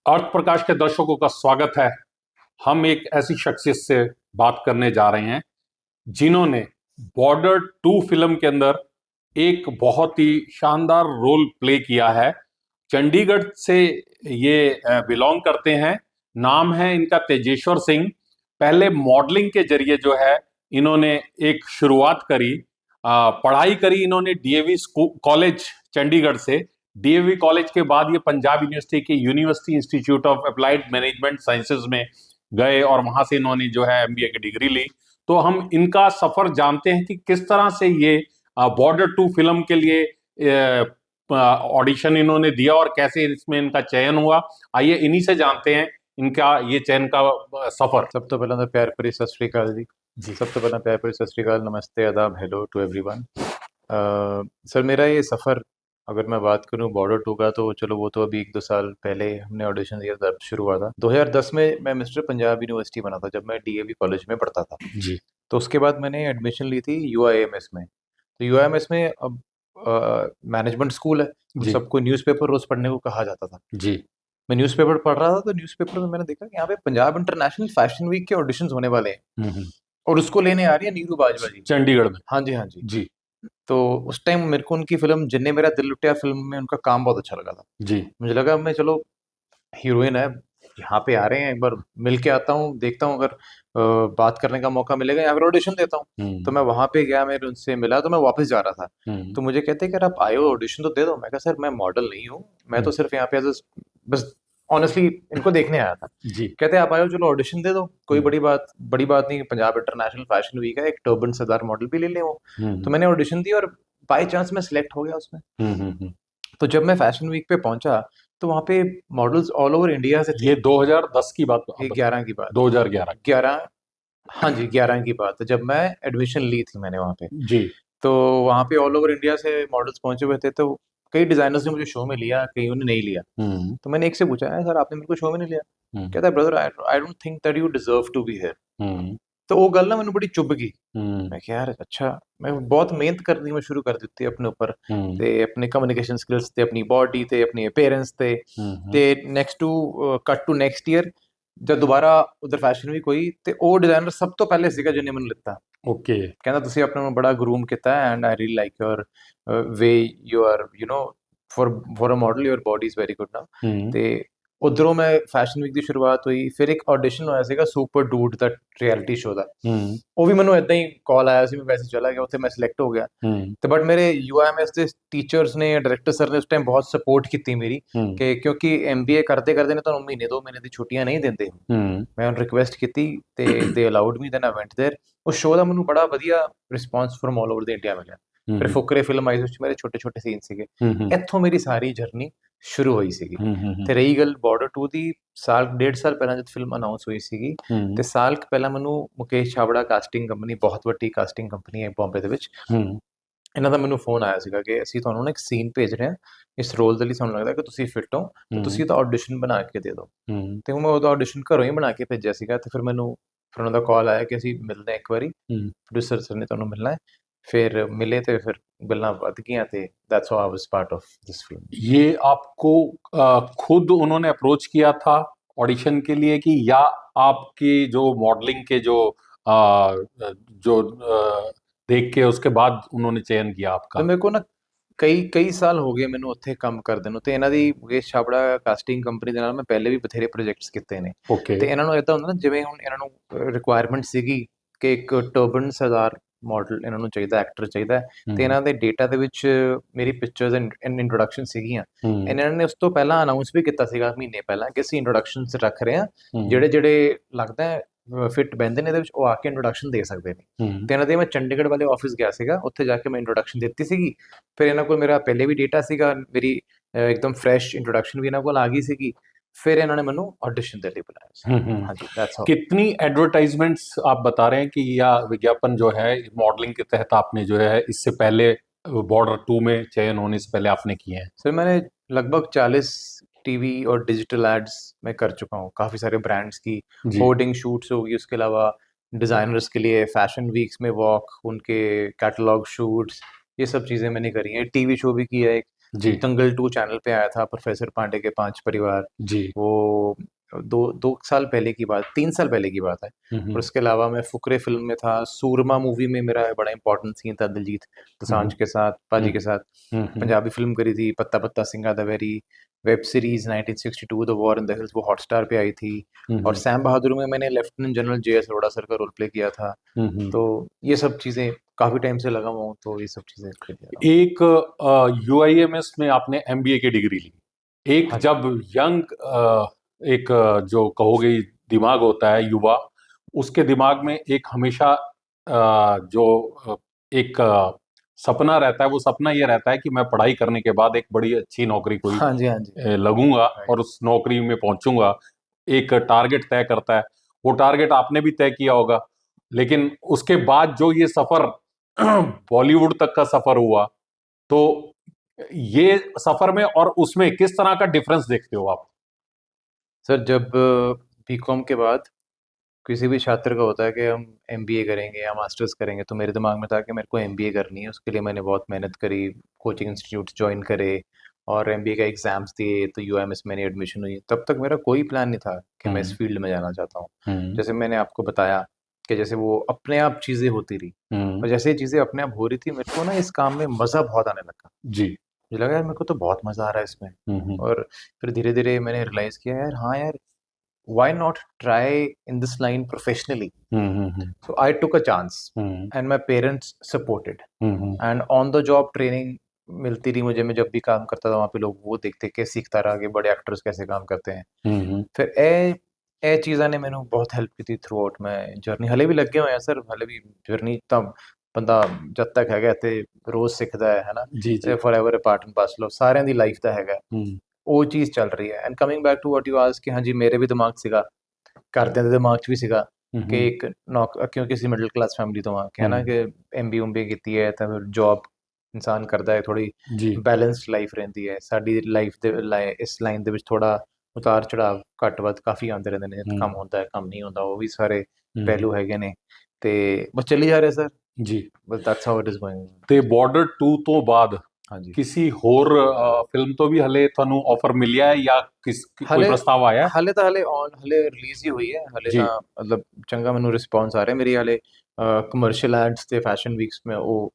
अर्थ प्रकाश के दर्शकों का स्वागत है। हम एक ऐसी शख्सियत से बात करने जा रहे हैं जिन्होंने बॉर्डर 2 फिल्म के अंदर एक बहुत ही शानदार रोल प्ले किया है। चंडीगढ़ से ये बिलोंग करते हैं। नाम है इनका तेजेश्वर सिंह। पहले मॉडलिंग के जरिए जो है इन्होंने एक शुरुआत करी। पढ़ाई करी इन्होंने डीएवी कॉलेज चंडीगढ़ से। डीएवी कॉलेज के बाद ये पंजाब यूनिवर्सिटी के university institute of applied management sciences में गए और वहां से इन्होंने जो है एमबीए की डिग्री ली। तो हम इनका सफर जानते हैं कि किस तरह से ये बॉर्डर 2 फिल्म के लिए ऑडिशन इन्होंने दिया और कैसे इसमें इनका चयन हुआ। आइए इन्हीं से जानते हैं इनका ये चयन का सफर। सब तो पहला तो प्यार भरी सत श्री अकाल जी। सब तो पहला प्यार भरी सत श्री अकाल, नमस्ते, आदाब, हेलो टू एवरीवन। सर मेरा ये सफ़र, अगर मैं बात करूं बॉर्डर 2 का, तो चलो वो तो अभी 1-2 साल पहले हमने ऑडिशन दिया, तब शुरू हुआ था। 2010 में मैं मिस्टर पंजाब यूनिवर्सिटी बना था जब मैं डीएवी कॉलेज में पढ़ता था। जी तो उसके बाद मैंने एडमिशन ली थी यूआईएमएस में। तो यूआईएमएस में अब मैनेजमेंट स्कूल है, तो जी सबको न्यूज़पेपर रोज़ पढ़ने को कहा जाता था। जी मैं न्यूज़पेपर पढ़ रहा था, तो न्यूज़पेपर में मैंने देखा कि यहाँ पे पंजाब इंटरनेशनल फैशन वीक के ऑडिशंस होने वाले हैं हम्म। और उसको लेने आ रही है नीरू बाजवा जी। चंडीगढ़ में। हाँ जी, हाँ जी। जी तो उस टाइम मेरे को उनकी फ़िल्म जिन्ने मेरा दिल लुटिया फ़िल्म में उनका काम बहुत अच्छा लगा था। जी मुझे लगा मैं चलो हीरोइन है, यहाँ पे आ रहे हैं, एक बार मिल के आता हूँ, देखता हूँ अगर बात करने का मौका मिलेगा या फिर ऑडिशन देता हूँ। तो मैं वहाँ पे गया, मैं उनसे मिला, तो मैं वापस जा रहा था। हम्म तो मुझे कहते हैं कि अगर आप आए हो ऑडिशन तो दे दो। मैं कहा सर मैं मॉडल नहीं हूँ, मैं तो सिर्फ यहाँ पे बस ऑनेस्टली इनको देखने आया था। जी कहते हैं आप आए हो, चलो ऑडिशन दे दो, कोई हम्म बड़ी बात नहीं, पंजाब इंटरनेशनल फैशन वीक है, एक टर्बन सरदार मॉडल भी ले लें वो। तो मैंने ऑडिशन दी और बाय चांस मैं सिलेक्ट हो गया उसमें। हम्म। तो जब मैं फैशन वीक पे पहुंचा, तो वहाँ पे मॉडल्स ऑल ओवर इंडिया से थे। ये 2010 की बात आप ये बता। 11 की बात, 2011। 11, हाँ जी 11 की बात है जब मैं एडमिशन ली थी मैंने वहाँ पे। जी तो वहाँ पे ऑल ओवर इंडिया से मॉडल्स पहुंचे हुए थे। तो कई डिजाइनर्स ने मुझे शो में लिया, कईयों ने नहीं लिया। हम्म तो मैंने एक से पूछा है, सर आपने मेरे को शो में नहीं लिया? हम्म कहता है brother I don't think that you deserve to be here. हम्म तो वो गल ना मैंने बड़ी चुभ गई। हम्म मैं क्या यार, अच्छा, मैं बहुत मेहनत करनी मैं शुरू कर ਦਿੱਤੀ अपने ऊपर हम्म ਤੇ अपने कम्युनिकेशन स्किल्स ਤੇ अपनी बॉडी ਤੇ अपनी अपीयरेंस ਤੇ ਨੈਕਸਟ ਟੂ ਕੱਟ ਟੂ ਨੈਕਸਟ ਈਅਰ ਜਦ ਦੁਬਾਰਾ ਉਧਰ ਫੈਸ਼ਨ ਵੀਕ ਹੋਈ ਤੇ ਉਹ ਡਿਜ਼ਾਈਨਰ ਸਭ ਤੋਂ ਪਹਿਲੇ ਸੀਗਾ ਜਿਹਨੇ ਮੈਨੂੰ ਲਿੱਤਾ। ओके ਕਹਿੰਦਾ ਤੁਸੀਂ ਆਪਣੇ ਨੂੰ ਬੜਾ ਗਰੂਮ ਕੀਤਾ ਹੈ and I really like your way you are for a model your body is very good now. हम्म ਤੇ ਉਧਰੋਂ ਮੈਂ ਫੈਸ਼ਨ ਵੀਕ ਦੀ ਸ਼ੁਰੂਆਤ ਹੋਈ। ਫਿਰ ਇੱਕ ਆਡੀਸ਼ਨ ਹੋਇਆ ਸੀਗਾ ਸੁਪਰ ਡੂਡ ਦਾ ਰਿਐਲਿਟੀ ਸ਼ੋ ਦਾ। हम्म ਉਹ ਵੀ ਮੈਨੂੰ ਏਦਾਂ ਹੀ ਕਾਲ ਆਇਆ ਸੀ, ਮੈਂ ਵੈਸੇ ਚਲਾ ਗਿਆ ਉੱਥੇ, ਮੈਂ ਸਿਲੈਕਟ ਹੋ ਗਿਆ। हम्म ਤੇ ਬਟ ਮੇਰੇ ਯੂਐਮਐਸ ਦੇ ਟੀਚਰਸ ਨੇ, ਡਾਇਰੈਕਟਰ ਸਰ ਨੇ ਉਸ ਟਾਈਮ ਬਹੁਤ ਸਪੋਰਟ ਕੀਤੀ ਮੇਰੀ हम्म ਕਿ ਕਿਉਂਕਿ ਐਮਬੀਏ ਕਰਦੇ ਕਰਦੇ ਨੇ ਤੁਹਾਨੂੰ ਮਹੀਨੇ 2 ਮਹੀਨੇ ਦੀ ਛੁੱਟੀਆਂ ਨਹੀਂ ਦਿੰਦੇ। हम्म ਮੈਂ ਉਹਨੂੰ ਰਿਕੁਐਸਟ ਕੀਤੀ ਤੇ they allowed me, then I went there. ਉਸ ਸ਼ੋਅ ਦਾ ਮੈਨੂੰ ਬੜਾ ਵਧੀਆ response from all over the India ਮਿਲਿਆ। ਫਿਰ ਫੁਕਰੇ ਫਿਲਮ ਆਈ, ਉਸ 'ਚ ਮੇਰੇ ਛੋਟੇ ਛੋਟੇ ਸੀਨ ਸੀਗੇ। ਇੱਥੋਂ ਮੇਰੀ ਸਾਰੀ ਜਰਨੀ ਸ਼ੁਰੂ ਹੋਈ ਸੀਗੀ। ਤੇ ਰਹੀ ਗੱਲ ਬਾਰਡਰ 2 ਦੀ, ਸਾਲ ਡੇਢ ਸਾਲ ਪਹਿਲਾਂ ਜਦ ਫਿਲਮ ਅਨਾਉਂਸ ਹੋਈ ਸੀਗੀ, ਤੇ ਸਾਲ ਕੁ ਪਹਿਲਾਂ ਮੈਨੂੰ ਮੁਕੇਸ਼ ਛਾਬੜਾ ਕਾਸਟਿੰਗ ਕੰਪਨੀ, ਬਹੁਤ ਵੱਡੀ ਕਾਸਟਿੰਗ ਕੰਪਨੀ ਹੈ ਬੰਬੇ ਦੇ ਵਿੱਚ, ਇਹਨਾਂ ਦਾ ਮੈਨੂੰ ਫੋਨ ਆਇਆ ਸੀਗਾ ਕਿ ਅਸੀਂ ਤੁਹਾਨੂੰ ਨਾ ਇੱਕ ਸੀਨ ਭੇਜ ਰਹੇ ਹਾਂ, ਇਸ ਰੋਲ ਦੇ ਲਈ ਸਾਨੂੰ ਲੱਗਦਾ ਕਿ ਤੁਸੀਂ ਫਿੱਟ ਹੋ, ਤੇ ਤੁਸੀਂ ਉਹਦਾ ਆਡੀਸ਼ਨ ਬਣਾ ਕੇ ਦੇ ਦਿਓ। ਤੇ ਮੈਂ ਉਹਦਾ ਆਡੀਸ਼ਨ ਘਰੋਂ ਹੀ ਬਣਾ ਕੇ ਭੇਜਿਆ ਸੀਗਾ। ਤੇ ਫਿਰ ਉਹਨਾਂ ਦਾ ਕਾਲ ਆਇਆ ਕਿ ਅਸੀਂ ਮਿਲਦੇ ਹਾਂ ਇੱਕ ਵਾਰੀ, ਪ੍ਰੋਡਿਊਸਰ ਸਰ ਨੇ ਤੁਹਾਨੂੰ ਮਿਲਣਾ ਹੈ। ਫਿਰ ਮਿਲੇ ਤੇ ਫਿਰ ਗੱਲਾਂ ਵੱਧ ਗਈਆਂ ਤੇ that's how I was part of this film. ये आपको खुद उन्होंने अप्रोच किया था ऑडिशन के लिए कि या आपकी जो मॉडलिंग के जो देख के उसके बाद उन्होंने चयन किया ਤੇ आपका? ਮੇਰੇ ਕੋ ਨਾ ਕਈ ਸਾਲ ਹੋ ਗਏ ਮੈਨੂੰ ਉੱਥੇ ਕੰਮ ਕਰਦੇ ਨੂੰ, ਤੇ ਇਹਨਾਂ ਦੀ ਮੁਕੇਸ਼ ਛਾਬੜਾ ਕਾਸਟਿੰਗ ਕੰਪਨੀ ਦੇ ਨਾਲ ਮੈਂ ਪਹਿਲੇ ਵੀ ਬਥੇਰੇ ਪ੍ਰੋਜੈਕਟਸ ਕੀਤੇ ਨੇ। ओके ਤੇ ਇਹਨਾਂ ਨੂੰ ਏਦਾਂ ਹੁੰਦਾ ਨਾ, ਜਿਵੇਂ ਹੁਣ ਇਹਨਾਂ ਨੂੰ ਰਿਕੁਆਇਰਮੈਂਟ ਸੀਗੀ ਕਿ ਇੱਕ ਟਰਬਨ ਸਰਦਾਰ ਮਾਡਲ ਇਹਨਾਂ ਨੂੰ ਚਾਹੀਦਾ, ਐਕਟਰ ਚਾਹੀਦਾ ਹੈ। ਤੇ ਇਹਨਾਂ ਦੇ ਡੇਟਾ ਦੇ ਵਿੱਚ ਮੇਰੀ ਪਿਕਚਰਸ ਐਂਡ ਇੰਟਰੋਡਕਸ਼ਨ ਸੀਗੀਆਂ। ਇਹਨਾਂ ਨੇ ਉਸ ਤੋਂ ਪਹਿਲਾਂ ਅਨਾਉਂਸ ਵੀ ਕੀਤਾ ਸੀਗਾ ਮਹੀਨੇ ਪਹਿਲਾਂ ਕਿ ਅਸੀਂ ਇੰਟਰੋਡਕਸ਼ਨਸ ਰੱਖ ਰਹੇ ਹਾਂ, ਜਿਹੜੇ ਜਿਹੜੇ ਲੱਗਦਾ ਹੈ ਫਿੱਟ ਬਹਿੰਦੇ ਨੇ ਇਹਦੇ ਵਿੱਚ, ਉਹ ਆ ਕੇ ਇੰਟਰੋਡਕਸ਼ਨ ਦੇ ਸਕਦੇ ਨੇ। ਤੇ ਇਹਨਾਂ ਦੇ ਮੈਂ ਚੰਡੀਗੜ੍ਹ ਵਾਲੇ ਆਫਿਸ ਗਿਆ ਸੀਗਾ, ਉੱਥੇ ਜਾ ਕੇ ਮੈਂ ਇੰਟਰੋਡਕਸ਼ਨ ਦਿੱਤੀ ਸੀਗੀ। ਫਿਰ ਇਹਨਾਂ ਕੋਲ ਮੇਰਾ ਪਹਿਲੇ ਵੀ ਡੇਟਾ ਸੀਗਾ, ਮੇਰੀ एकदम फ्रेश इंट्रोडक्शन भी ਇਹਨਾਂ ਕੋਲ ਆ ਗਈ ਸੀਗੀ। फिर इन्होंने मैंने ऑडिशन के लिए बुलाया ਸੀ। हाँ जी, दैट्स हाउ। कितनी एडवर्टाइजमेंट्स आप बता रहे हैं कि या विज्ञापन जो है मॉडलिंग के तहत आपने जो है इससे पहले बॉर्डर 2 में चयन होने से पहले आपने किए हैं? सर मैंने लगभग 40 टीवी और डिजिटल एड्स मैं कर चुका हूँ, काफ़ी सारे ब्रांड्स की जी होर्डिंग शूट्स होगी, उसके अलावा डिज़ाइनर्स के लिए फैशन वीक्स में वॉक, उनके कैटलॉग शूट्स, ये सब चीज़ें मैंने करी हैं। टीवी शो भी किया है एक, जी दंगल 2 चैनल पे आया था, प्रोफेसर पांडे के 5 परिवार। जी। वो 2 साल पहले की बात, 3 साल पहले की बात है। और उसके अलावा मैं फुकरे फ़िल्म में था, सूरमा मूवी में मेरा बड़ा इम्पोर्टेंट सीन था दिलजीत दोसांझ के साथ, पाजी के साथ। पंजाबी फ़िल्म करी थी, पत्ता पत्ता सिंगा the very, web series 1962 the war in the hills, वो हॉटस्टार पे आई थी। और सैम बहादुर में मैंने lieutenant general JS. Arora sir का रोल प्ले किया था। तो ये सब चीज़ें काफ़ी टाइम से लगा हुआ हूँ, तो ये सब चीज़ें कर रहा हूँ। एक यूआईएमएस में आपने एमबीए की डिग्री ली। एक हाँ जी। जब यंग एक जो कहोगे दिमाग होता है युवा, उसके दिमाग में एक हमेशा जो एक सपना रहता है, वो सपना ये रहता है कि मैं पढ़ाई करने के बाद एक बड़ी अच्छी नौकरी कोई हाँ जी, हाँ जी। लगूंगा राइट। और उस नौकरी में पहुंचूंगा। एक टारगेट तय करता है, वो टारगेट आपने भी तय किया होगा। लेकिन उसके बाद जो ये सफर बॉलीवुड तक का सफर हुआ, तो ये सफर में और उसमें किस तरह का डिफरेंस देखते हो आप? सर जब बीकॉम के बाद किसी भी छात्र का होता है कि हम एमबीए करेंगे या मास्टर्स करेंगे, तो मेरे दिमाग में था कि मेरे को एमबीए करनी है। उसके लिए मैंने बहुत मेहनत करी, कोचिंग इंस्टीट्यूट्स जॉइन करे और एमबीए का एग्ज़ाम्स दिए, तो यूएमएस में मेरी एडमिशन हुई। तब तक मेरा कोई प्लान नहीं था कि मैं इस हम्म फील्ड में जाना चाहता हूँ। हम्म जैसे मैंने आपको बताया कि जैसे वो अपने आप चीज़ें होती रही, हम्म। और जैसे ये चीज़ें अपने आप हो रही थी, मेरे को ना इस काम में मज़ा बहुत आने लगा। जी। मुझे लगा यार मेरे को तो बहुत मज़ा आ रहा है इसमें। हम्म और फिर धीरे-धीरे मैंने रियलाइज़ किया यार, हाँ यार, why not try in this line professionally? Hmm. So I took a chance hmm and my parents supported, hmm and on the job training मिलती रही मुझे। मैं जब भी काम करता था वहाँ पे लोग वो देख-देख के सीखता रहा कि बड़े एक्टर्स कैसे काम करते हैं। हम्म। फिर ਇਹ ਚੀਜ਼ਾਂ ਨੇ ਮੈਨੂੰ ਬਹੁਤ ਹੈਲਪ ਕੀਤੀ ਥਰੂ ਆਊਟ ਮੈਂ ਜਰਨੀ। ਹਲੇ ਵੀ ਲੱਗੇ ਹੋਏ ਆ ਸਰ, ਹਲੇ ਵੀ ਜਰਨੀ ਤਾਂ ਬੰਦਾ ਜਦ ਤੱਕ ਹੈਗਾ ਇੱਥੇ ਰੋਜ਼ ਸਿੱਖਦਾ ਹੈ ਨਾ। जी जी। Forever a part and parcel of ਸਾਰਿਆਂ ਦੀ ਲਾਈਫ ਦਾ ਹੈਗਾ। हम्म ਉਹ ਚੀਜ਼ ਚੱਲ ਰਹੀ ਹੈ। And coming back to what you ask, ਕਿ ਹਾਂਜੀ ਮੇਰੇ ਵੀ ਦਿਮਾਗ ਸੀਗਾ, ਘਰਦਿਆਂ ਦੇ ਦਿਮਾਗ 'ਚ ਵੀ ਸੀਗਾ ਕਿ हम्म ਇੱਕ ਕਿਉਂਕਿ ਅਸੀਂ ਮਿਡਲ ਕਲਾਸ ਫੈਮਿਲੀ ਤੋਂ ਆ, ਕਿ ਹੈ ਨਾ हम्म। ਕਿ ਐਮਬੀਏ ਕੀਤੀ ਹੈ ਤਾਂ ਫਿਰ ਜੌਬ ਇਨਸਾਨ ਕਰਦਾ ਹੈ, ਥੋੜ੍ਹੀ जी। ਬੈਲੈਂਸਡ ਲਾਈਫ ਰਹਿੰਦੀ ਹੈ। ਸਾਡੀ ਲਾਈਫ ਦੇ ਇਸ ਲਾਈਨ ਦੇ ਵਿੱਚ ਥੋੜ੍ਹਾ ਉਤਾਰ ਚੜਾਵ ਘੱਟ ਵੱਧ ਕਾਫੀ ਆਉਂਦੇ ਰਹਿੰਦੇ ਨੇ। हम्म ਕੰਮ ਹੁੰਦਾ ਹੈ, ਕੰਮ ਨਹੀਂ ਹੁੰਦਾ, ਉਹ ਵੀ ਸਾਰੇ हम्म। ਪਹਿਲੂ ਹੈਗੇ ਨੇ। ਤੇ ਬਸ ਚੱਲੀ ਜਾ ਰਿਹਾ ਸਰ, जी। ਬਸ that's how it is going. ਤੇ ਬਾਰਡਰ 2 ਤੋਂ ਬਾਅਦ ਹਾਂਜੀ। ਕਿਸੇ ਹੋਰ ਫਿਲਮ ਤੋਂ ਵੀ ਹਲੇ ਤੁਹਾਨੂੰ ਆਫਰ ਮਿਲਿਆ ਹੈ ਜਾਂ ਕੋਈ ਹਲੇ ਪ੍ਰਸਤਾਵ ਆਇਆ ਹੈ? ਹਲੇ ਤਾਂ ਹਲੇ ਰਿਲੀਜ਼ ਹੀ ਹੋਈ ਹੈ। ਹਲੇ ਜੀ। ਤਾਂ ਮਤਲਬ ਚੰਗਾ ਮੈਨੂੰ ਰਿਸਪੌਂਸ ਆ ਰਿਹਾ। ਮੇਰੀ ਹਲੇ ਕਮਰਸ਼ੀਅਲ ਐਡਸ ਤੇ ਫੈਸ਼ਨ ਵੀਕਸ ਮੈਂ ਉਹ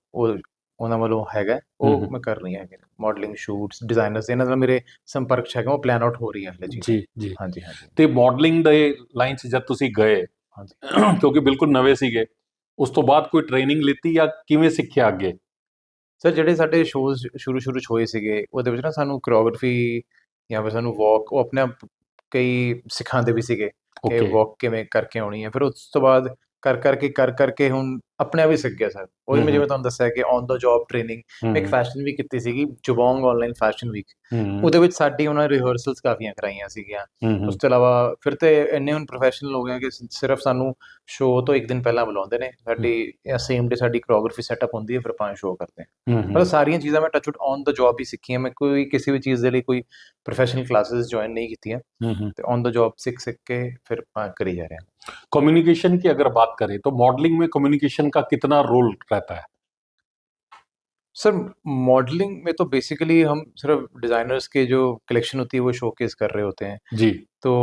ਉਹਨਾਂ ਵੱਲੋਂ ਹੈਗਾ, ਉਹ ਹੂੰ। ਮੈਂ ਕਰ ਰਹੀ ਹੈਗੇ। ਮਾਡਲਿੰਗ ਸ਼ੂਟਸ, ਡਿਜ਼ਾਈਨਰਸ ਇਹਨਾਂ ਨਾਲ ਮੇਰੇ ਸੰਪਰਕ 'ਚ ਹੈਗਾ, ਉਹ ਪਲਾਨ ਆਊਟ ਹੋ ਰਹੀ ਹੈ ਹਲੇ ਚੀਜ਼ਾਂ। ਜੀ ਜੀ। ਹਾਂਜੀ, ਹਾਂਜੀ, ਤੇ ਮਾਡਲਿੰਗ ਦੇ ਲਾਈਨ 'ਚ ਜਦ ਤੁਸੀਂ ਗਏ ਹਾਂਜੀ। ਕਿਉਂਕਿ ਬਿਲਕੁਲ ਨਵੇਂ ਸੀਗੇ, ਉਸ ਤੋਂ ਬਾਅਦ ਕੋਈ ਟ੍ਰੇਨਿੰਗ ਲਿੱਤੀ ਜਾਂ ਕਿਵੇਂ ਸਿੱਖਿਆ ਅੱਗੇ? ਸਰ ਜਿਹੜੇ ਸਾਡੇ ਸ਼ੋਜ਼ ਸ਼ੁਰੂ 'ਚ ਹੋਏ ਸੀਗੇ, ਉਹਦੇ ਵਿੱਚ ਨਾ ਸਾਨੂੰ ਕੋਰੀਓਗ੍ਰਾਫੀ ਜਾਂ ਫਿਰ ਸਾਨੂੰ ਵਾਕ, ਉਹ ਆਪਣੇ ਆਪ ਕਈ ਸਿਖਾਉਂਦੇ ਵੀ ਸੀਗੇ ਕਿ ਓਕੇ। ਵਾਕ ਕਿਵੇਂ ਕਰਕੇ ਆਉਣੀ ਹੈ। ਫਿਰ ਉਸ ਤੋਂ ਬਾਅਦ ਕਰ ਕਰਕੇ ਹੁਣ ਆਪਣੇ ਆਪ ਹੀ ਸਿੱਖ ਗਿਆ ਸਰ। ਉਹੀ ਮੈਂ ਹੂੰ ਜਿਵੇਂ ਤੁਹਾਨੂੰ ਦੱਸਿਆ ਕਿ ਔਨ ਦਾ ਜੌਬ ਟ੍ਰੇਨਿੰਗ। ਮੈਂ ਇੱਕ ਹੂੰ ਫੈਸ਼ਨ ਵੀਕ ਕੀਤੀ ਸੀਗੀ, ਜਬੋਂਗ ਆਨਲਾਈਨ ਫੈਸ਼ਨ ਵੀਕ। ਹੂੰ ਉਹਦੇ ਵਿੱਚ ਸਾਡੀ ਉਹਨਾਂ ਨੇ ਰਿਹਰਸਲਸ ਕਾਫੀਆਂ ਕਰਾਈਆਂ ਸੀਗੀਆਂ। ਉਸ ਹੂੰ ਤੋਂ ਇਲਾਵਾ ਫਿਰ ਤੇ ਇੰਨੇ ਹੁਣ ਪ੍ਰੋਫੈਸ਼ਨਲ ਹੋ ਗਏ ਹਾਂ ਕਿ ਸਿਰਫ ਸਾਨੂੰ ਸ਼ੋਅ ਤੋਂ ਇੱਕ ਦਿਨ ਪਹਿਲਾਂ ਬੁਲਾਉਂਦੇ ਨੇ। ਸਾਡੀ ਸੇਮ ਡੇ ਸਾਡੀ ਕੋਰੀਓਗ੍ਰਾਫੀ ਸੈਟਅਪ ਹੁੰਦੀ ਹੈ, ਫਿਰ ਆਪਾਂ ਸ਼ੋਅ ਕਰਦੇ ਹਾਂ। ਮਤਲਬ ਸਾਰੀਆਂ ਚੀਜ਼ਾਂ ਮੈਂ ਟੱਚ ਔਨ ਦਾ ਜੌਬ ਹੀ ਸਿੱਖੀਆਂ। ਮੈਂ ਕੋਈ ਕਿਸੇ ਵੀ ਚੀਜ਼ ਦੇ ਲਈ ਕੋਈ ਪ੍ਰੋਫੈਸ਼ਨਲ ਕਲਾसेस ਜੁਆਇਨ नहीं ਕੀਤੀਆਂ, हम्म। ਤੇ ਔਨ ਦਾ ਜੌਬ ਸਿੱਖ ਕੇ ਫਿਰ ਆਪਾਂ ਕਰੀ ਜਾ ਰਹੇ ਹਾਂ। कम्युनिकेशन की अगर बात करें तो मॉडलिंग में कम्युनिकेशन का कितना रोल रहता है? सर मॉडलिंग में तो बेसिकली हम सिर्फ डिज़ाइनर्स के जो कलेक्शन होती है वो शोकेस कर रहे होते हैं। जी। तो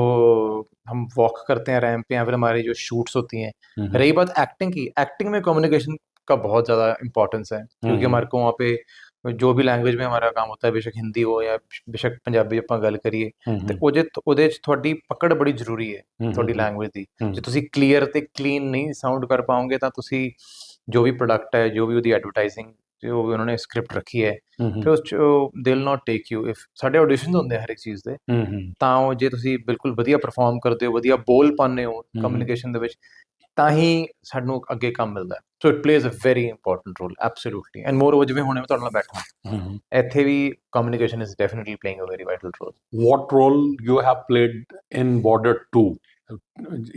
हम वॉक करते हैं रैंप पे, या फिर हमारी जो शूट्स होती हैं। हम्म रही बात एक्टिंग की, एक्टिंग में कम्युनिकेशन का बहुत ज़्यादा इंपॉर्टेंस है, क्योंकि हम्म हमारे को वहाँ पे जो भी लैंग्वेज में हमारा काम होता है, बेशक हिंदी हो या बेशक पंजाबी ਆਪਾਂ ਗੱਲ ਕਰੀਏ, ਤੇ हम्म ਉਹਦੇ 'ਚ ਤੁਹਾਡੀ ਪਕੜ ਬੜੀ ਜ਼ਰੂਰੀ ਹੈ, ਤੁਹਾਡੀ हम्म ਲੈਂਗੁਏਜ ਦੀ। ਜੇ हम्म ਤੁਸੀਂ ਕਲੀਅਰ ਤੇ ਕਲੀਨ ਨਹੀਂ ਸਾਊਂਡ ਕਰ ਪਾਓਗੇ, ਤਾਂ ਤੁਸੀਂ ਜੋ ਵੀ ਪ੍ਰੋਡਕਟ ਹੈ, ਜੋ ਵੀ ਉਹਦੀ ਐਡਵਰਟਾਈਜ਼ਿੰਗ, ਜੋ ਵੀ ਉਹਨਾਂ ਨੇ ਸਕ੍ਰਿਪਟ ਰੱਖੀ ਹੈ, ਫਿਰ ਉਸ 'ਚ they will not take you. If ਸਾਡੇ ਆਡੀਸ਼ਨਸ ਹੁੰਦੇ ਆ ਹਰ ਇੱਕ ਚੀਜ਼ ਦੇ, हम्म ਤਾਂ ਉਹ ਜੇ ਤੁਸੀਂ ਬਿਲਕੁਲ ਵਧੀਆ ਪਰਫਾਰਮ ਕਰਦੇ ਹੋ, ਵਧੀਆ ਬੋਲ ਪਾਉਂਦੇ ਹੋ ਕਮਿਊਨੀਕੇਸ਼ਨ ਦੇ ਵਿੱਚ, ਤਾਂ ਹੀ ਸਾਨੂੰ ਅੱਗੇ ਕੰਮ ਮਿਲਦਾ ਹੈ। So it plays a very important role, absolutely. And more over, ਜਿਵੇਂ ਹੁਣੇ ਮੈਂ ਤੁਹਾਡੇ ਨਾਲ ਬੈਠਾ, हम्म। ਇੱਥੇ ਵੀ communication is definitely playing a very vital role. What role you have played in Border 2?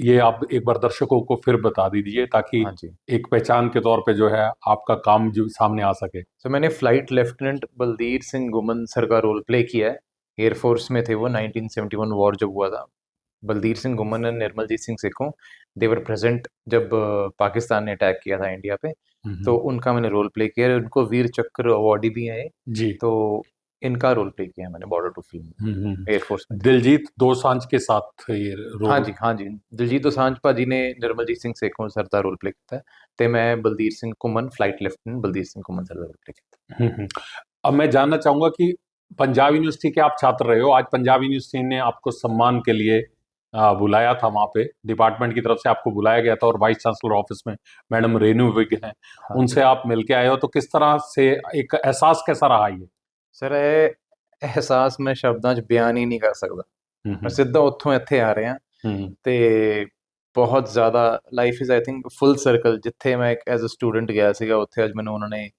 ये आप एक बार दर्शकों को फिर बता दीजिए ताकि हाँ जी। एक पहचान के तौर पे जो है आपका काम जो सामने आ सके। सो मैंने फ्लाइट लेफ्टिनेंट बलदीर सिंह गुमन सर का रोल प्ले किया है। एयरफोर्स में थे वो, 1971 वॉर जब हुआ था। Baldir Singh Guman and Nirmaljit Singh Sekhon, they were present जब पाकिस्तान ने अटैक किया था इंडिया पे। तो उनका मैंने रोल प्ले किया है। उनको वीर चक्र अवार्डी भी है। जी। तो इनका रोल प्ले किया है मैंने बॉर्डर 2 फिल्म में, एयरफोर्स में। दिलजीत दोसांझ के साथ ये हाँ रोल। जी, हाँ जी। दिलजीत दोसांझ भाजी ने निर्मलजीत ਸਿੰਘ ਸੇਖੋਂ ਸਰ ਦਾ ਰੋਲ ਪਲੇ ਕੀਤਾ ਹੈ ਤੇ ਮੈਂ ਬਲਦੀਰ ਸਿੰਘ ਘੁੰਮਣ, ਫਲਾਈਟ ਲੈਫਟੀਨੈਂਟ ਬਲਦੀਰ ਸਿੰਘ ਘੁੰਮਣ ਸਰ ਦਾ ਰੋਲ ਪਲੇ ਕੀਤਾ। हम्म, हम्म। अब मैं जानना चाहूंगा कि पंजाब यूनिवर्सिटी के आप छात्र रहे हो, आज पंजाब यूनिवर्सिटी ने आपको सम्मान के लिए बुलाया था, वहां पे डिपार्टमेंट की तरफ से आपको बुलाया गया था और वाइस चांसलर ऑफिस में मैडम रेनू विग हैं, हाँ जी। उनसे आप मिलके आए हो, तो किस तरह से एक एहसास कैसा रहा ये? ਸਰ ਇਹ ਅਹਿਸਾਸ ਮੈਂ ਸ਼ਬਦਾਂ 'ਚ ਬਿਆਨ ਹੀ ਨਹੀਂ ਕਰ ਸਕਦਾ। ਮੈਂ ਸਿੱਧਾ ਉੱਥੋਂ ਇੱਥੇ ਆ ਰਿਹਾ ਤੇ ਬਹੁਤ ਜ਼ਿਆਦਾ life is I think full circle. ਜਿੱਥੇ ਮੈਂ ਇੱਕ ਐਜ਼ ਅ ਸਟੂਡੈਂਟ ਗਿਆ ਸੀਗਾ, ਉੱਥੇ ਅੱਜ ਮੈਨੂੰ ਉਹਨਾਂ ਨੇ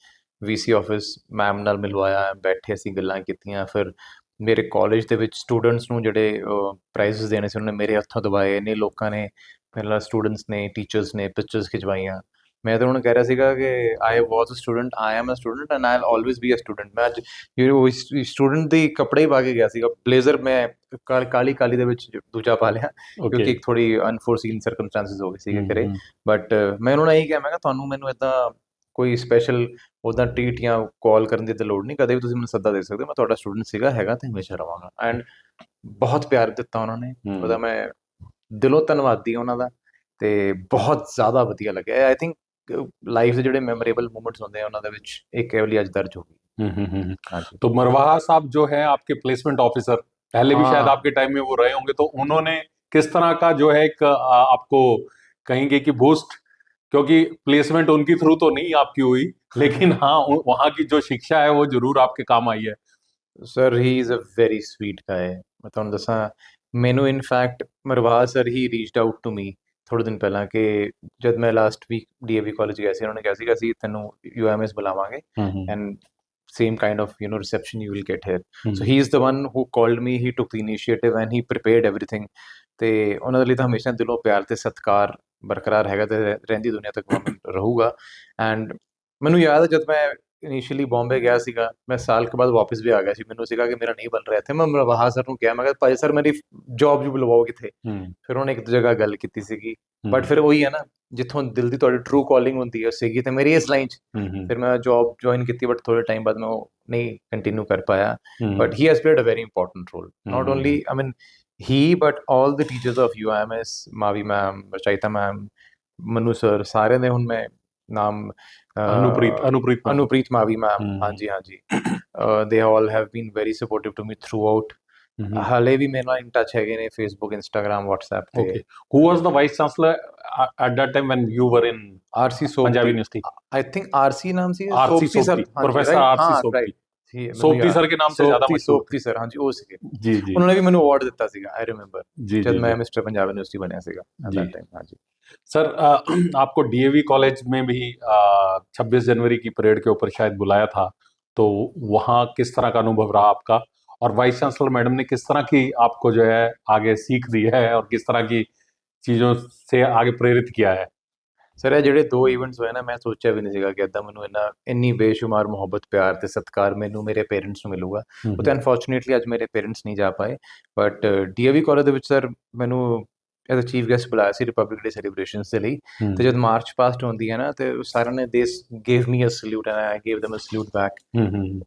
ਵੀਸੀ ਆਫਿਸ ਮੈਮ ਨਾਲ ਮਿਲਵਾਇਆ, ਬੈਠੇ ਅਸੀਂ ਗੱਲਾਂ ਕੀਤੀਆਂ। ਫਿਰ ਮੇਰੇ ਕਾਲਜ ਦੇ ਵਿੱਚ ਸਟੂਡੈਂਟਸ ਨੂੰ ਜਿਹੜੇ ਪ੍ਰਾਈਜ਼ਸ ਦੇਣੇ ਸੀ ਉਹਨਾਂ ਨੇ ਮੇਰੇ ਹੱਥੋਂ ਦਵਾਏ। ਇੰਨੇ ਲੋਕਾਂ ਨੇ, ਪਹਿਲਾਂ ਸਟੂਡੈਂਟਸ ਨੇ, ਟੀਚਰਸ ਨੇ ਪਿਕਚਰਸ ਖਿਚਵਾਈਆਂ। ਮੈਂ ਤਾਂ ਉਹਨੂੰ ਕਹਿ ਰਿਹਾ ਸੀਗਾ ਕਿ I was a student, I am a student and I will always be a student. ਮੈਂ ਅੱਜ ਸਟੂਡੈਂਟ ਦੇ ਕੱਪੜੇ ਹੀ ਪਾ ਕੇ ਗਿਆ ਸੀਗਾ, ਬਲੇਜ਼ਰ ਮੈਂ ਕਾਲੀ ਕਾਲੀ ਦੇ ਵਿੱਚ ਦੂਜਾ ਪਾ ਲਿਆ ਕਿਉਂਕਿ ਇੱਕ ਥੋੜੀ ਅਨਫੋਰਸੀਨ ਸਰਕਮਸਟੈਂਸਸ ਹੋ ਗਏ ਸੀਗੇ ਘਰੇ। ਬਟ ਮੈਂ ਉਹਨਾਂ ਨੂੰ ਇਹੀ ਕਿਹਾ, ਮੈਂ ਕਿਹਾ ਤੁਹਾਨੂੰ ਮੈਨੂੰ ਇਦਾਂ ਕੋਈ ਸਪੈਸ਼ਲ ਉਹਦਾ ਟ੍ਰੀਟ ਜਾਂ ਕਾਲ ਕਰਨ ਦੀ ਤਾਂ ਲੋੜ ਨਹੀਂ, ਕਦੇ ਵੀ ਤੁਸੀਂ ਮੈਨੂੰ ਸੱਦਾ ਦੇ ਸਕਦੇ ਹੋ। ਮੈਂ ਤੁਹਾਡਾ ਸਟੂਡੈਂਟ ਸੀਗਾ, ਹੈਗਾ ਤੇ ਹਮੇਸ਼ਾ ਰਵਾਂਗਾ। ਐਂਡ ਬਹੁਤ ਪਿਆਰ ਦਿੱਤਾ ਉਹਨਾਂ ਨੇ, ਉਹਦਾ ਮੈਂ ਦਿਲੋਂ ਧੰਨਵਾਦੀ ਹਾਂ ਉਹਨਾਂ ਦਾ। ਤੇ ਬਹੁਤ ਜ਼ਿਆਦਾ ਵਧੀਆ ਲੱਗਿਆ। ਆਈ ਥਿੰਕ ਲਾਈਫ ਦੇ ਜਿਹੜੇ ਮੈਮੋਰੇਬਲ ਮੂਮੈਂਟਸ ਹੁੰਦੇ ਆ ਉਹਨਾਂ ਦੇ ਵਿੱਚ ਇੱਕ ਇਹ ਵਾਲੀ ਅੱਜ ਦਰਜ ਹੋ गई। हाँ जी। तो मरवाहा साहब जो है आपके प्लेसमेंट ऑफिसर, पहले भी शायद हाँ आपके टाइम में वो रहे होंगे, तो उन्होंने किस तरह का जो है एक आपको कहेंगे कि बूस्ट, क्योंकि प्लेसमेंट उनकी थ्रू तो नहीं आपकी हुई, लेकिन हाँ वहाँ की जो शिक्षा है वो जरूर आपके काम आई है। Sir he is a very sweet guy. ਮੈਂ ਤੁਹਾਨੂੰ ਦੱਸਾਂ, ਮੈਨੂੰ in fact Marwaha sir he reached out to me ਥੋੜ੍ਹੇ ਦਿਨ ਪਹਿਲਾਂ ਕਿ ਜਦ ਮੈਂ ਲਾਸਟ ਵੀਕ ਡੀਏਵੀ ਕਾਲਜ ਗਿਆ ਸੀ, ਉਹਨਾਂ ਨੇ ਕਿਹਾ ਸੀਗਾ ਅਸੀਂ ਤੈਨੂੰ UMS ਬੁਲਾਵਾਂਗੇ and same kind of reception you will get here. So he is the one who called me, he took the initiative and he prepared everything. ਤੇ ਉਹਨਾਂ ਦੇ ਲਈ ਤਾਂ ਹਮੇਸ਼ਾ ਦਿਲੋਂ ਪਿਆਰ ਤੇ ਸਤਿਕਾਰ ਬਰਕਰਾਰ ਹੈਗਾ ਤੇ ਰਹਿੰਦੀ ਦੁਨੀਆ ਤੱਕ ਰਹੂਗਾ। ਐਂਡ ਮੈਨੂੰ ਯਾਦ ਹੈ ਜਦ ਮੈਂ ਇਨੀਸ਼ੀਅਲੀ ਬੰਬੇ ਗਿਆ ਸੀਗਾ, ਮੈਂ ਸਾਲ ਕੇ ਬਾਅਦ ਵਾਪਸ ਵੀ ਆ ਗਿਆ ਸੀ। ਮੈਨੂੰ ਸੀਗਾ ਕਿ ਮੇਰਾ ਨਹੀਂ ਬਣ ਰਿਹਾ ਇੱਥੇ। ਮੈਂ ਮਰਵਾਹਾ ਸਰ ਨੂੰ ਕਿਹਾ, ਮੈਂ ਕਿਹਾ ਭਾਈ ਸਰ ਮੇਰੀ ਜੌਬ ਜੂਬ ਲਵਾਓ ਕਿੱਥੇ। ਫਿਰ ਉਹਨੇ ਇੱਕ ਜਗ੍ਹਾ ਗੱਲ ਕੀਤੀ ਸੀਗੀ, ਬਟ ਫਿਰ ਉਹੀ ਹੈ ਨਾ, ਜਿੱਥੋਂ ਦਿਲ ਦੀ ਤੁਹਾਡੀ ਟਰੂ ਕਾਲਿੰਗ ਹੁੰਦੀ ਹੈ ਸੀਗੀ ਤੇ ਮੇਰੀ ਇਸ ਲਾਈਨ 'ਚ ਫਿਰ ਮੈਂ ਜੌਬ ਜੁਆਇਨ ਕੀਤੀ। ਬਟ ਥੋੜੇ ਟਾਈਮ ਬਾਅਦ ਮੈਂ ਉਹ ਨਹੀਂ ਕੰਟੀਨਿਊ ਕਰ ਪਾਇਆ। But he has played a very important role, not only I mean he but all the teachers of UMS, Mavi ma'am, Rachayita ma'am, Manu sir, ਸਾਰਿਆਂ ਦੇ ਹੁਣ ਮੈਂ ਨਾਮ ਅਨੁਪ੍ਰੀਤ ਮਾਵੀ ਮੈਮ, ਹਾਂਜੀ ਹਾਂਜੀ, they all have been very supportive to me throughout. ਹਾਲੇ ਵੀ ਮੇਰੇ ਨਾਲ ਇਨ ਟੱਚ ਹੈਗੇ ਨੇ, ਫੇਸਬੁੱਕ, ਇੰਸਟਾਗ੍ਰਾਮ, WhatsApp ਤੇ। Okay. Who was the vice chancellor at that time when you were in RC Sobti, Punjab University? I think RC नाम ਸੀ RC सोपती sir, professor RC सोपती। सोपती sir के नाम से ज्यादा मशहूर सोपती सर, ਹਾਂਜੀ ਉਹ ਸੀਗੇ। जी जी। ਉਹਨਾਂ ਨੇ ਵੀ ਮੈਨੂੰ ਅਵਾਰਡ ਦਿੱਤਾ ਸੀਗਾ, ਆਈ ਰਿਮੈਂਬਰ, जी ਜਦ जी ਮੈਂ ਮਿਸਟਰ ਪੰਜਾਬ ਯੂਨੀਵਰਸਿਟੀ ਬਣਿਆ ਸੀਗਾ ਐਟ दैट टाइम। ਹਾਂਜੀ सर, आपको DAV कॉलेज में भी 26 जनवरी की परेड के ऊपर शायद बुलाया था, तो वहाँ किस तरह का अनुभव रहा आपका, और वाइस चांसलर मैडम ने किस तरह की आपको जो है आगे सीख दी है और किस तरह की चीजों से आगे प्रेरित किया है? ਸਰ ਇਹ ਜਿਹੜੇ 2 ਇਵੈਂਟਸ ਹੋਏ ਨਾ, ਮੈਂ ਸੋਚਿਆ ਵੀ ਨਹੀਂ ਸੀਗਾ ਕਿ ਇੱਦਾਂ ਮੈਨੂੰ ਇੰਨੀ ਬੇਸ਼ੁਮਾਰ ਮੁਹੱਬਤ, ਪਿਆਰ ਤੇ ਸਤਿਕਾਰ ਮੈਨੂੰ ਮੇਰੇ ਪੇਰੈਂਟਸ ਨੂੰ ਮਿਲੂਗਾ। ਉਹ ਤਾਂ ਅਨਫੋਰਚੂਨੇਟਲੀ ਅੱਜ ਮੇਰੇ ਪੇਰੈਂਟਸ ਨਹੀਂ ਜਾ ਪਾਏ। ਬਟ DAV ਕਾਲਜ ਦੇ ਵਿੱਚ ਸਰ ਮੈਨੂੰ ਐਜ਼ ਅ ਚੀਫ ਗੈਸਟ ਬੁਲਾਇਆ ਸੀ ਰਿਪਬਲਿਕ ਡੇ ਸੈਲੀਬ੍ਰੇਸ਼ਨਸ ਦੇ ਲਈ। ਤੇ ਜਦ ਮਾਰਚ ਪਾਸਟ ਹੁੰਦੀ ਹੈ ਨਾ, ਤੇ ਸਾਰਿਆਂ ਨੇ they gave me a salute and I gave them a salute back।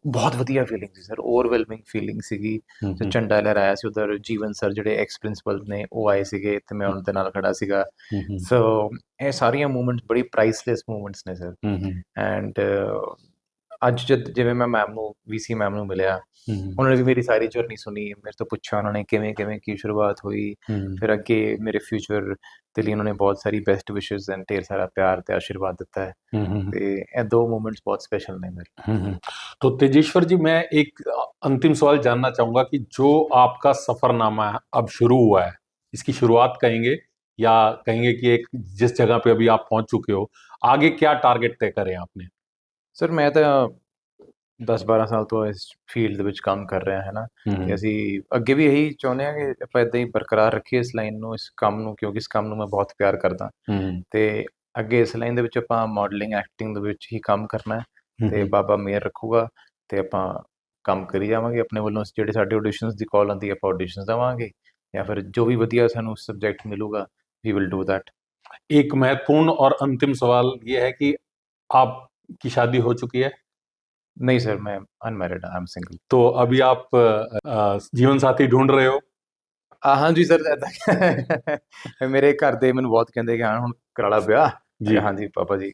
ਬਹੁਤ ਵਧੀਆ ਫੀਲਿੰਗ ਸੀ ਸਰ, ਓਵਰਵੈਲਮਿੰਗ ਫੀਲਿੰਗ ਸੀਗੀ। ਤੇ ਝੰਡਾ ਲਹਿਰਾਇਆ ਸੀ ਉਧਰ। ਜੀਵਨ ਸਰ ਜਿਹੜੇ ਐਕਸ ਪ੍ਰਿੰਸੀਪਲ ਨੇ ਉਹ ਆਏ ਸੀਗੇ ਤੇ ਮੈਂ ਉਹਨਾਂ ਦੇ ਨਾਲ ਖੜਾ ਸੀਗਾ। ਸੋ ਇਹ ਸਾਰੀਆਂ ਮੂਵਮੈਂਟਸ ਬੜੀ ਪ੍ਰਾਈਸਲੈਸ ਮੂਵਮੈਂਟਸ ਨੇ ਸਰ। ਐਂਡ ਅੱਜ ਜਦ ਜਿਵੇਂ ਮੈਂ ਮੈਮ ਨੂੰ, VC ਮੈਮ ਨੂੰ ਮਿਲਿਆ, ਉਹਨਾਂ ਨੇ ਵੀ ਮੇਰੀ ਸਾਰੀ ਜਰਨੀ ਸੁਣੀ, ਮੇਰੇ ਤੋਂ ਪੁੱਛਿਆ ਉਹਨਾਂ ਨੇ ਕਿਵੇਂ ਕਿਵੇਂ ਕੀ ਸ਼ੁਰੂਆਤ ਹੋਈ। ਫਿਰ ਅੱਗੇ ਮੇਰੇ ਫਿਊਚਰ ਦੇ ਲਈ ਉਹਨਾਂ ਨੇ ਬਹੁਤ ਸਾਰੀ ਬੈਸਟ ਵਿਸ਼ੇਸ ਐਂਡ ਢੇਰ ਸਾਰਾ ਪਿਆਰ ਤੇ ਆਸ਼ੀਰਵਾਦ ਦਿੱਤਾ ਹੈ। ਤੇ ਇਹ 2 मोमेंट्स बहुत स्पेशल हैं मेरे। तो तेजेश्वर जी, मैं एक अंतिम सवाल जानना चाहूंगा कि जो आपका सफरनामा है अब शुरू हुआ है, इसकी शुरुआत कहेंगे या कहेंगे कि एक जिस जगह पे अभी आप पहुंच चुके हो, आगे क्या टारगेट तय करें आपने? ਸਰ ਮੈਂ ਤਾਂ 10-12 ਸਾਲ ਤੋਂ ਇਸ ਫੀਲਡ ਦੇ ਵਿੱਚ ਕੰਮ ਕਰ ਰਿਹਾ ਹੈ ਨਾ, ਤੇ ਅਸੀਂ ਅੱਗੇ ਵੀ ਇਹੀ ਚਾਹੁੰਦੇ ਹਾਂ ਕਿ ਆਪਾਂ ਇਦਾਂ ਹੀ ਬਰਕਰਾਰ ਰੱਖੀਏ ਇਸ ਲਾਈਨ ਨੂੰ, ਇਸ ਕੰਮ ਨੂੰ, ਕਿਉਂਕਿ ਇਸ ਕੰਮ ਨੂੰ ਮੈਂ ਬਹੁਤ ਪਿਆਰ ਕਰਦਾ। ਤੇ ਅੱਗੇ ਇਸ ਲਾਈਨ ਦੇ ਵਿੱਚ ਆਪਾਂ ਮਾਡਲਿੰਗ, ਐਕਟਿੰਗ ਦੇ ਵਿੱਚ ਹੀ ਕੰਮ ਕਰਨਾ ਹੈ ਤੇ ਬਾਬਾ ਮਿਹਰ ਰੱਖੂਗਾ ਤੇ ਆਪਾਂ ਕੰਮ ਕਰੀ ਜਾਵਾਂਗੇ। ਆਪਣੇ ਵੱਲੋਂ ਜਿਹੜੇ ਸਾਡੇ ਆਡੀਸ਼ਨਸ ਦੀ ਕਾਲ ਆਉਂਦੀ ਹੈ, ਆਪਾਂ ਆਡੀਸ਼ਨਸ ਦੇਵਾਂਗੇ, ਜਾਂ ਫਿਰ ਜੋ ਵੀ ਵਧੀਆ ਸਾਨੂੰ ਸਬਜੈਕਟ ਮਿਲੂਗਾ, ਵੀ ਵਿਲ ਡੂ दैट। एक महत्वपूर्ण और अंतिम सवाल ये है कि आपकी शादी हो चुकी है? नहीं सर, मैं अनमैरिड, आई एम सिंगल। तो अभी आप जीवन साथी ढूंढ रहे हो? हाँ जी सर, मेरे घर ਦੇ ਮੈਨੂੰ ਬਹੁਤ ਕਹਿੰਦੇ ਕਿ ਹਾਂ ਹੁਣ ਕਰਾ ਲਾ ਵਿਆਹ। ਮੈਂ ਜੀ। ਕਿਹਾ ਹਾਂਜੀ ਪਾਪਾ ਜੀ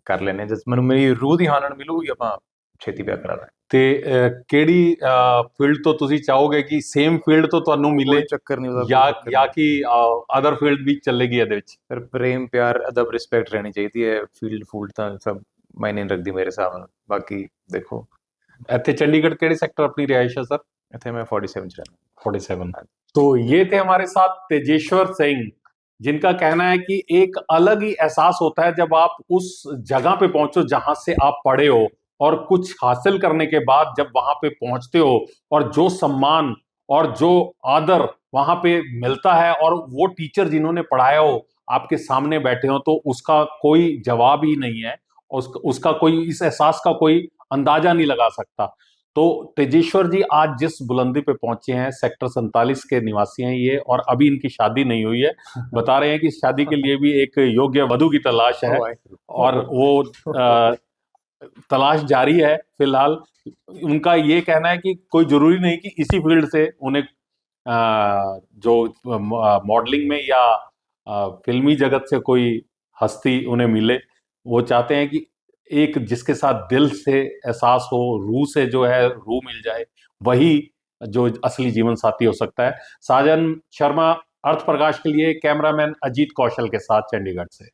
ਕਰ ਲੈਨੇ ਜਦ ਮੈਨੂੰ ਮੇਰੀ ਰੂਹ ਦੀ ਹਾਂ ਨਾਲ ਮਿਲੂਗੀ ਆਪਾਂ ਛੇਤੀ ਵਿਆਹ ਕਰਾ ਲਾਂਗੇ। ਤੇ ਕਿਹੜੀ ਫੀਲਡ ਤੋਂ ਤੁਸੀਂ ਚਾਹੋਗੇ ਕਿ ਸੇਮ ਫੀਲਡ ਤੋਂ ਤੁਹਾਨੂੰ ਮਿਲੇ, ਕੋਈ ਚੱਕਰ ਨਹੀਂ ਉਹਦਾ, ਕੋਈ ਜਾਂ ਚੱਕਰ ਜਾਂ ਨਹੀਂ ਕਿ ਅਦਰ ਫੀਲਡ ਵੀ ਚੱਲੇਗੀ ਇਹਦੇ ਵਿੱਚ? ਸਰ। ਪ੍ਰੇਮ ਪਿਆਰ ਅਦਬ ਰਿਸਪੈਕਟ ਰਹਿਣੀ ਚਾਹੀਦੀ ਹੈ, ਫੀਲਡ ਫੂਲਡ ਤਾਂ ਸਭ ਮਾਇਨੇ ਨਹੀਂ ਰੱਖਦੀ ਮੇਰੇ ਹਿਸਾਬ ਨਾਲ। ਬਾਕੀ ਦੇਖੋ ਇੱਥੇ ਚੰਡੀगढ़ ਕਿਹੜੇ सेक्टर अपनी रिहाइश है सर? ਇੱਥੇ मैं 47 ਚ रहना। 47। तो ये थे हमारे साथ तेजेश्वर सिंह, जिनका कहना है कि एक अलग ही एहसास होता है जब आप उस जगह पे पहुंचो जहां से आप पढ़े हो, और कुछ हासिल करने के बाद जब वहां पे पहुंचते हो और जो सम्मान और जो आदर वहां पे मिलता है, और वो टीचर जिन्होंने पढ़ाया हो आपके सामने बैठे हो, तो उसका कोई जवाब ही नहीं है। उसका कोई, इस एहसास का कोई अंदाजा नहीं लगा सकता। तो तेजेश्वर जी आज जिस बुलंदी पे पहुंचे हैं, सेक्टर 47 के निवासी हैं ये, और अभी इनकी शादी नहीं हुई है। बता रहे हैं कि शादी के लिए भी एक योग्य वधु की तलाश है, और वो तलाश जारी है फिलहाल। उनका ये कहना है कि कोई जरूरी नहीं कि इसी फील्ड से उन्हें जो मॉडलिंग में या फिल्मी जगत से कोई हस्ती उन्हें मिले। वो चाहते हैं कि एक जिसके साथ दिल से एहसास हो, रूह से जो है रूह मिल जाए, वही जो असली जीवन साथी हो सकता है। साजन शर्मा, अर्थ प्रकाश के लिए कैमरामैन अजीत कौशल के साथ चंडीगढ़ से।